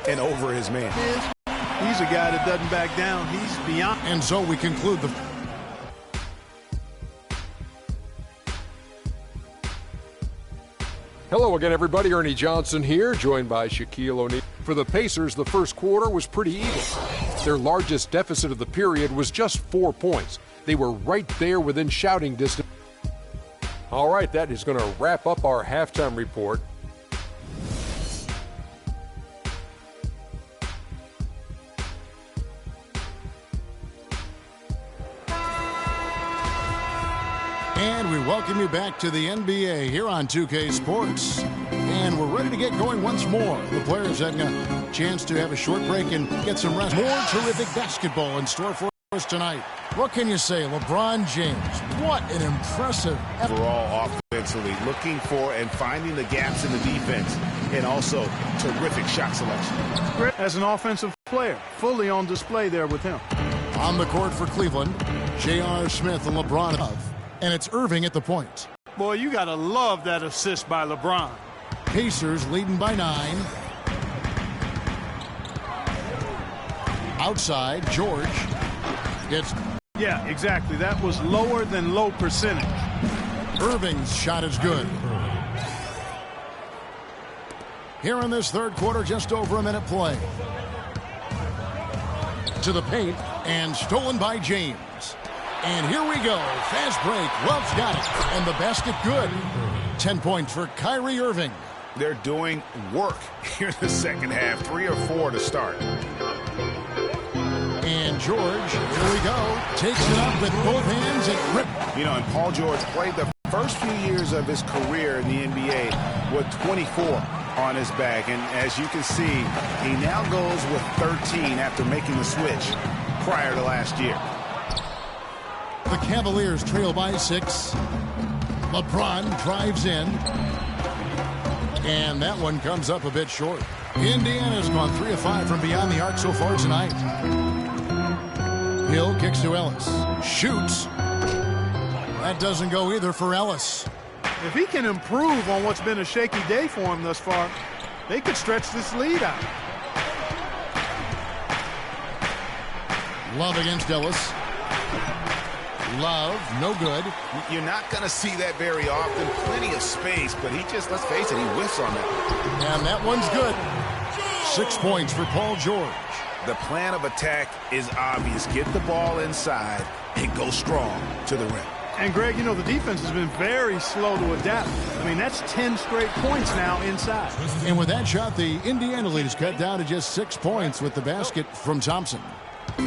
and over his man. He's a guy that doesn't back down. He's beyond. And so we conclude the... Hello again, everybody. Ernie Johnson here, joined by Shaquille O'Neal. For the Pacers, the first quarter was pretty even. Their largest deficit of the period was just 4 points. They were right there within shouting distance. All right, that is going to wrap up our halftime report. And we welcome you back to the NBA here on 2K Sports. And we're ready to get going once more. The players having a chance to have a short break and get some rest. More terrific basketball in store for us tonight. What can you say? LeBron James, what an impressive effort. Overall offensively, looking for and finding the gaps in the defense, and also terrific shot selection. As an offensive player, fully on display there with him. On the court for Cleveland, J.R. Smith and LeBron. And it's Irving at the point. Boy, you got to love that assist by LeBron. Pacers leading by 9. Outside, George gets... Yeah, exactly. That was lower than low percentage. Irving's shot is good. Here in this third quarter, just over a minute play. To the paint, and stolen by James. And here we go. Fast break. Love's got it. And the basket good. 10 points for Kyrie Irving. They're doing work here in the second half. 3 or 4 to start. And George, here we go. Takes it up with both hands and rip. You know, and Paul George played the first few years of his career in the NBA with 24 on his back. And as you can see, he now goes with 13 after making the switch prior to last year. The Cavaliers trail by 6. LeBron drives in. And that one comes up a bit short. Indiana's gone 3 of 5 from beyond the arc so far tonight. Hill kicks to Ellis. Shoots. That doesn't go either for Ellis. If he can improve on what's been a shaky day for him thus far, they could stretch this lead out. Love against Ellis. Love, no good. You're not going to see that very often. Plenty of space, but he just, let's face it, he whiffs on that. And that one's good. 6 points for Paul George. The plan of attack is obvious. Get the ball inside and go strong to the rim. And, Greg, you know, the defense has been very slow to adapt. I mean, that's 10 straight points now inside. And with that shot, the Indiana lead is cut down to just 6 points with the basket from Thompson.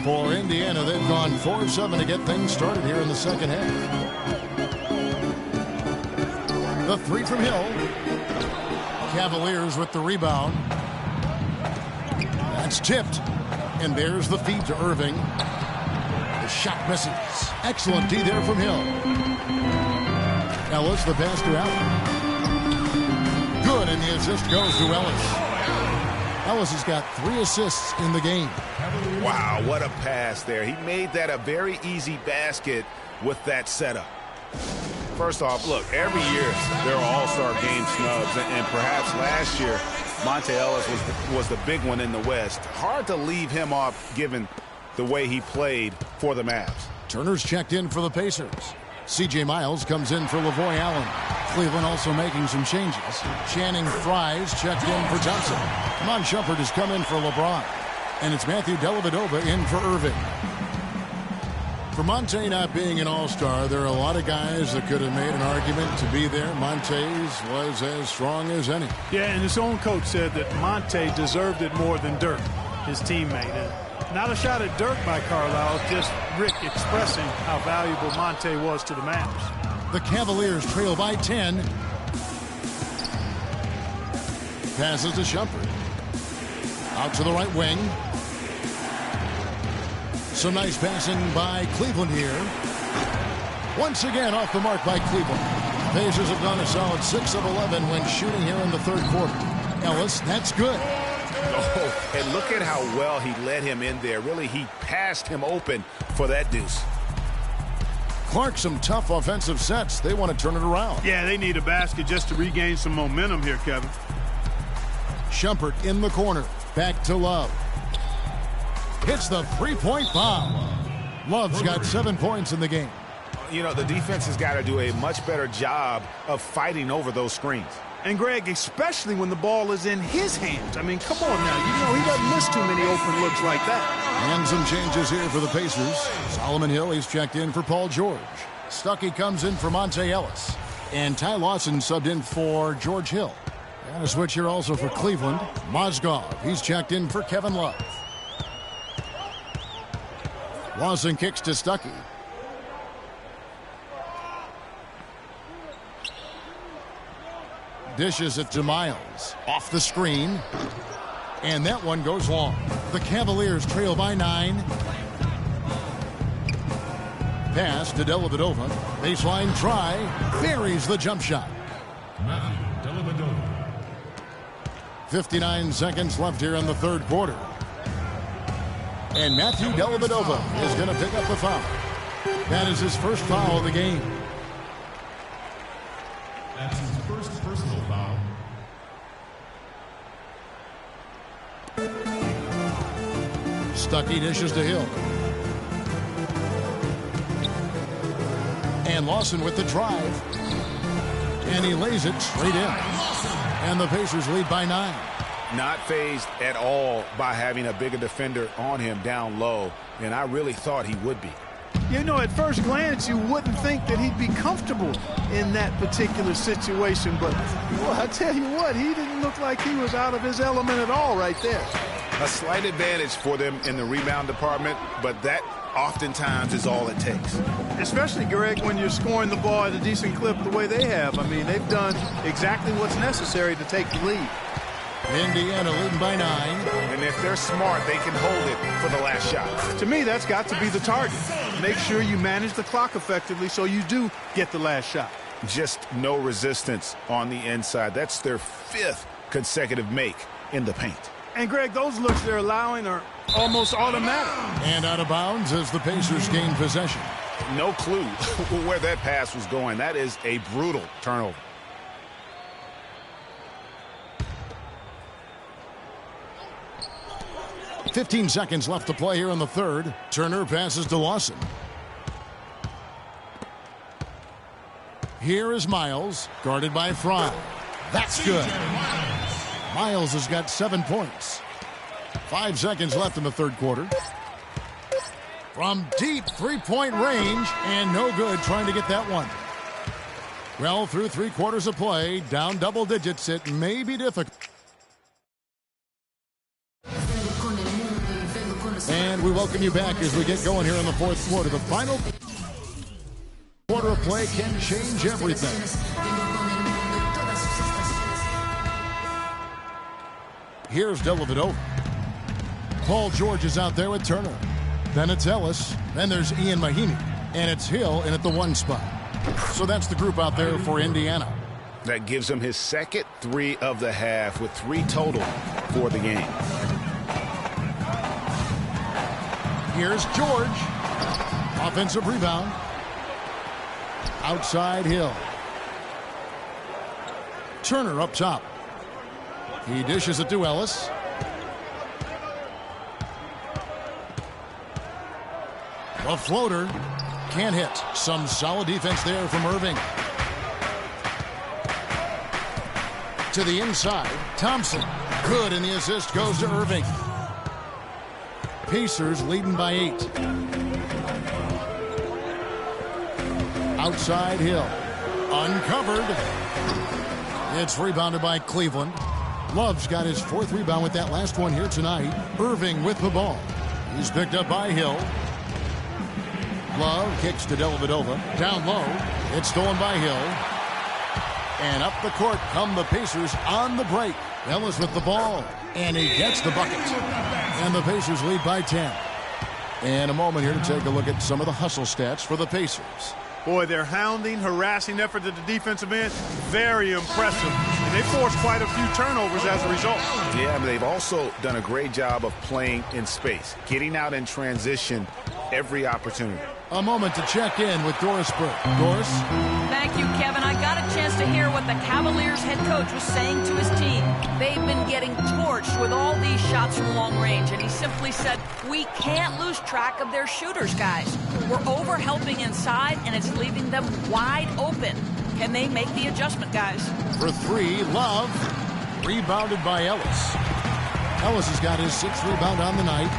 For Indiana, they've gone 4 of 7 to get things started here in the second half. The 3 from Hill. Cavaliers with the rebound. That's tipped. And there's the feed to Irving. The shot misses. Excellent D there from Hill. Ellis, the pass to Allen. Good, and the assist goes to Ellis. Ellis has got 3 assists in the game. Wow, what a pass there. He made that a very easy basket with that setup. First off, look, every year there are all-star game snubs, and perhaps last year Monte Ellis was the big one in the West. Hard to leave him off given the way he played for the Mavs. Turner's checked in for the Pacers. C.J. Miles comes in for LaVoy Allen. Cleveland also making some changes. Channing Fries checked in for Thompson. Iman Shumpert has come in for LeBron. And it's Matthew Dellavedova in for Irving. For Monte not being an all-star, there are a lot of guys that could have made an argument to be there. Monte's was as strong as any. Yeah, and his own coach said that Monte deserved it more than Dirk, his teammate. Not a shot at Dirk by Carlisle, just Rick expressing how valuable Monte was to the Mavs. The Cavaliers trail by 10. Passes to Shumpert. Out to the right wing. Some nice passing by Cleveland here. Once again off the mark by Cleveland. Pacers have gone a solid 6 of 11 when shooting here in the third quarter. Ellis, that's good. Oh, and look at how well he led him in there. Really, he passed him open for that deuce. Clark, some tough offensive sets. They want to turn it around. Yeah, they need a basket just to regain some momentum here, Kevin. Shumpert in the corner. Back to Love. Hits the three-point bomb. Love's got 7 points in the game. You know, the defense has got to do a much better job of fighting over those screens. And, Greg, especially when the ball is in his hands. I mean, come on now. You know, he doesn't miss too many open looks like that. And some changes here for the Pacers. Solomon Hill, he's checked in for Paul George. Stuckey comes in for Monte Ellis. And Ty Lawson subbed in for George Hill. And a switch here also for Cleveland. Mozgov, he's checked in for Kevin Love. Lawson kicks to Stuckey. Dishes it to Miles. Off the screen. And that one goes long. The Cavaliers trail by 9. Pass to Dellavedova. Baseline try. Buries the jump shot. 59 seconds left here in the third quarter. And Matthew Dellavedova is going to pick up the foul. That is his first foul of the game. That's his first personal foul. Stuckey dishes to Hill. And Lawson with the drive. And he lays it straight in. And the Pacers lead by 9. Not fazed at all by having a bigger defender on him down low, and I really thought he would be. You know, at first glance, you wouldn't think that he'd be comfortable in that particular situation. But, well, I tell you what, he didn't look like he was out of his element at all right there. A slight advantage for them in the rebound department, but that oftentimes is all it takes. Especially, Greg, when you're scoring the ball at a decent clip the way they have. I mean, they've done exactly what's necessary to take the lead. Indiana leading by 9. And if they're smart, they can hold it for the last shot. To me, that's got to be the target. Make sure you manage the clock effectively so you do get the last shot. Just no resistance on the inside. That's their 5th consecutive make in the paint. And, Greg, those looks they're allowing are almost automatic. And out of bounds as the Pacers gain possession. No clue where that pass was going. That is a brutal turnover. "15 seconds left to play here in the third. Turner passes to Lawson. Here is Miles, guarded by Fry. That's good. Miles has got 7 points. 5 seconds left in the third quarter. From deep three-point range, and no good trying to get that one. Well, through 3 quarters of play, down double digits, it may be difficult. And we welcome you back as we get going here in the fourth quarter. The final quarter of play can change everything. Here's Dellavedova. Paul George is out there with Turner. Then it's Ellis. Then there's Ian Mahinmi. And it's Hill in at the 1 spot. So that's the group out there for Indiana. That gives him his second 3 of the half with 3 total for the game. Here's George. Offensive rebound. Outside Hill. Turner up top. He dishes it to Ellis. A floater. Can't hit. Some solid defense there from Irving. To the inside. Thompson. Good, and the assist goes to Irving. Pacers leading by 8. Outside Hill. Uncovered. It's rebounded by Cleveland. Love's got his 4th rebound with that last one here tonight. Irving with the ball. He's picked up by Hill. Love kicks to Dellavedova. Down low. It's stolen by Hill. And up the court come the Pacers on the break. Ellis with the ball. And he gets the bucket. And the Pacers lead by 10. And a moment here to take a look at some of the hustle stats for the Pacers. Boy, their hounding, harassing effort at the defensive end, very impressive. And they forced quite a few turnovers as a result. Yeah, but they've also done a great job of playing in space, getting out in transition every opportunity. A moment to check in with Doris Burke. Doris? Thank you, Kevin. I got a chance to hear what the Cavaliers head coach was saying to his team. They've been getting torched with all these shots from long range, and he simply said, we can't lose track of their shooters, guys. We're over-helping inside, and it's leaving them wide open. Can they make the adjustment, guys? For three, Love. Rebounded by Ellis. Ellis has got his 6th rebound on the night.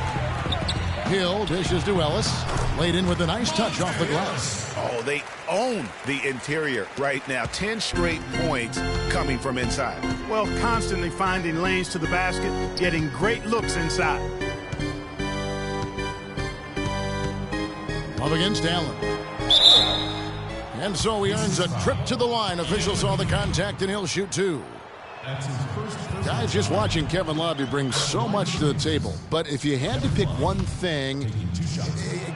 Hill dishes to Ellis. Laid in with a nice touch off the glass. Oh, they own the interior right now. 10 straight points coming from inside. Well, constantly finding lanes to the basket, getting great looks inside. Up against Allen. And so he earns a trip to the line. Officials saw the contact, and he'll shoot 2. That's his first Guys, just watching Kevin Love, he brings so much to the table. But if you had to pick one thing,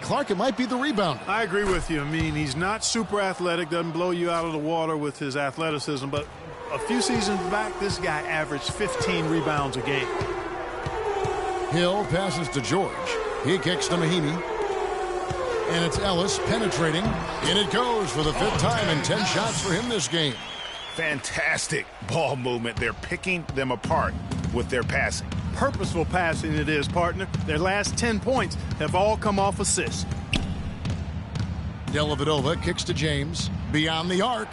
Clark, it might be the rebound. I agree with you. I mean, he's not super athletic, doesn't blow you out of the water with his athleticism, but a few seasons back, this guy averaged 15 rebounds a game. Hill passes to George. He kicks to Mahinmi. And it's Ellis penetrating. In it goes for the 5th time, and 10 shots for him this game. Fantastic ball movement. They're picking them apart with their passing. Purposeful passing it is, partner. Their last 10 points have all come off assists. Dellavedova kicks to James. Beyond the arc.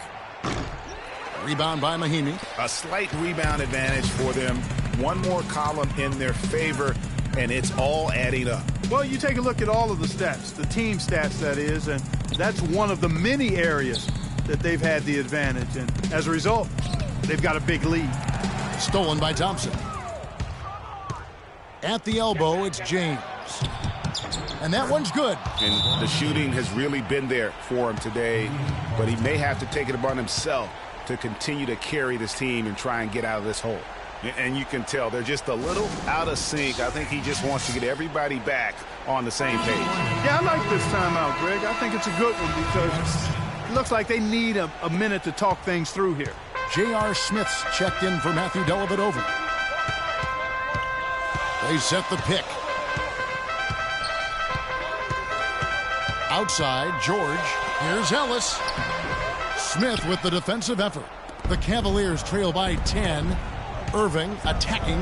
Rebound by Mahinmi. A slight rebound advantage for them. One more column in their favor, and it's all adding up. Well, you take a look at all of the stats, the team stats, that is, and that's one of the many areas that they've had the advantage. And as a result, they've got a big lead. Stolen by Thompson. At the elbow, it's James. And that one's good. And the shooting has really been there for him today, but he may have to take it upon himself to continue to carry this team and try and get out of this hole. And you can tell they're just a little out of sync. I think he just wants to get everybody back on the same page. Yeah, I like this timeout, Greg. I think it's a good one because it looks like they need a minute to talk things through here. J.R. Smith's checked in for Matthew Dellavedova. They set the pick. Outside, George. Here's Ellis. Smith with the defensive effort. The Cavaliers trail by 10. Irving attacking.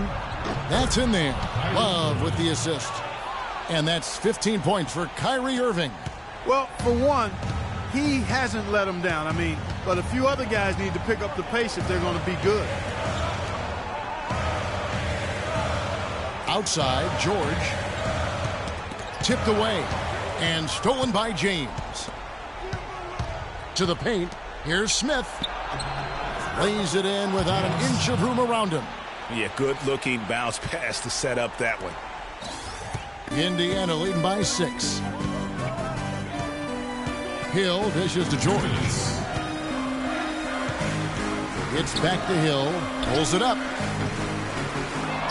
That's in there. Love with the assist. And that's 15 points for Kyrie Irving. Well, for one, he hasn't let them down. I mean, but a few other guys need to pick up the pace if they're going to be good. Outside, George. Tipped away. And stolen by James. To the paint. Here's Smith. Lays it in without an inch of room around him. Yeah, good-looking bounce pass to set up that one. Indiana leading by 6. Hill dishes to George. It's back to Hill. Pulls it up.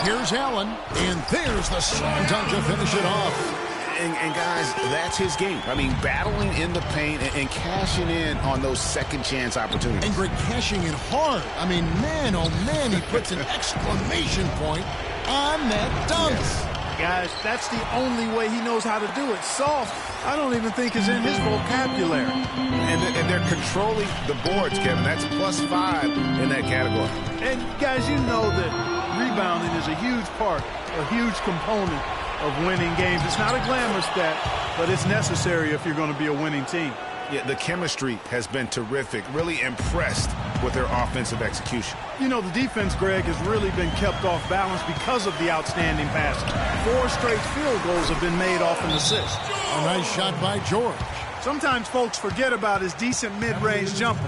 Here's Allen. And there's the strong touch to finish it off. And guys, that's his game. I mean, battling in the paint and cashing in on those second chance opportunities. And Greg, cashing in hard. I mean, man, oh man, he puts an exclamation point on that dunk. Yes. Guys, that's the only way he knows how to do it. Soft, I don't even think is in his vocabulary. And they're controlling the boards, Kevin. That's +5 in that category. And guys, you know that rebounding is a huge part, a huge component of winning games. It's not a glamour stat, but it's necessary if you're going to be a winning team. Yeah, the chemistry has been terrific. Really impressed with their offensive execution. You know, the defense, Greg, has really been kept off balance because of the outstanding passing. 4 straight field goals have been made off an assist. A nice shot by George. Sometimes folks forget about his decent mid-range jumper.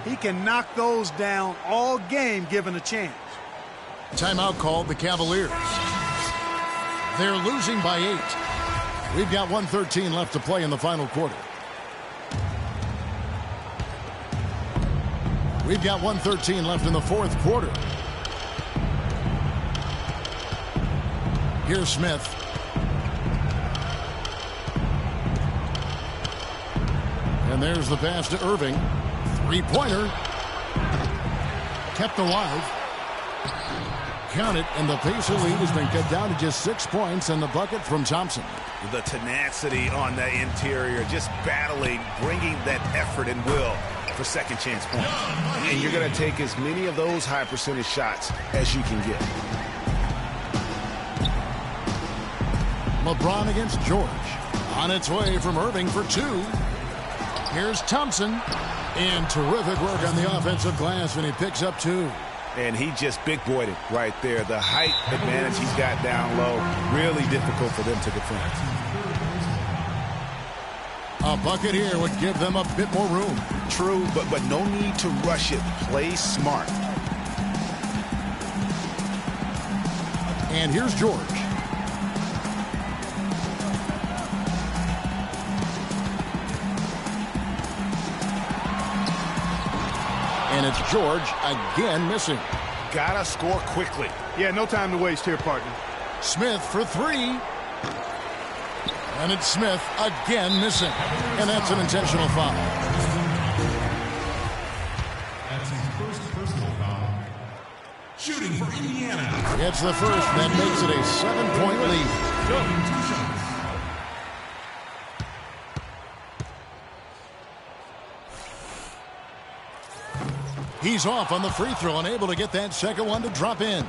He can knock those down all game given a chance. Timeout called the Cavaliers. They're losing by 8. We've got 1:13 left to play in the final quarter. We've got 1:13 left in the 4th quarter. Here's Smith. And there's the pass to Irving. 3-pointer. Kept alive. count it, and the Pacer lead has been cut down to just 6 points, and the bucket from Thompson. The tenacity on the interior, just battling, bringing that effort and will for second chance points. And you're going to take as many of those high percentage shots as you can get. LeBron against George. On its way from Irving for 2. Here's Thompson. And terrific work on the offensive glass, and he picks up 2. And he just big-boyed it right there. The height advantage he's got down low, really difficult for them to defend. A bucket here would give them a bit more room. True, but no need to rush it. Play smart. And here's George. And it's George again missing. Gotta score quickly. Yeah, no time to waste here, partner. Smith for 3. And it's Smith again missing. And that's an intentional foul. That's his first personal foul. Shooting for Indiana. It's the first. That makes it a 7-point lead. He's off on the free throw and able to get that second one to drop in.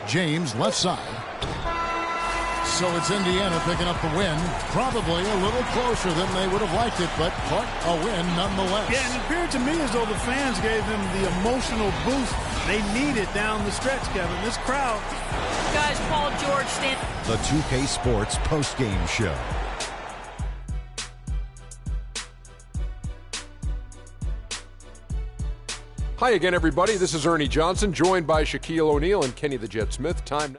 James left side. So it's Indiana picking up the win. Probably a little closer than they would have liked it, but a win nonetheless. Yeah, and it appeared to me as though the fans gave them the emotional boost they needed down the stretch, Kevin. This crowd. Guys, Paul George stand. The 2K Sports postgame show. Hi again, everybody. This is Ernie Johnson, joined by Shaquille O'Neal and Kenny the Jet Smith. Time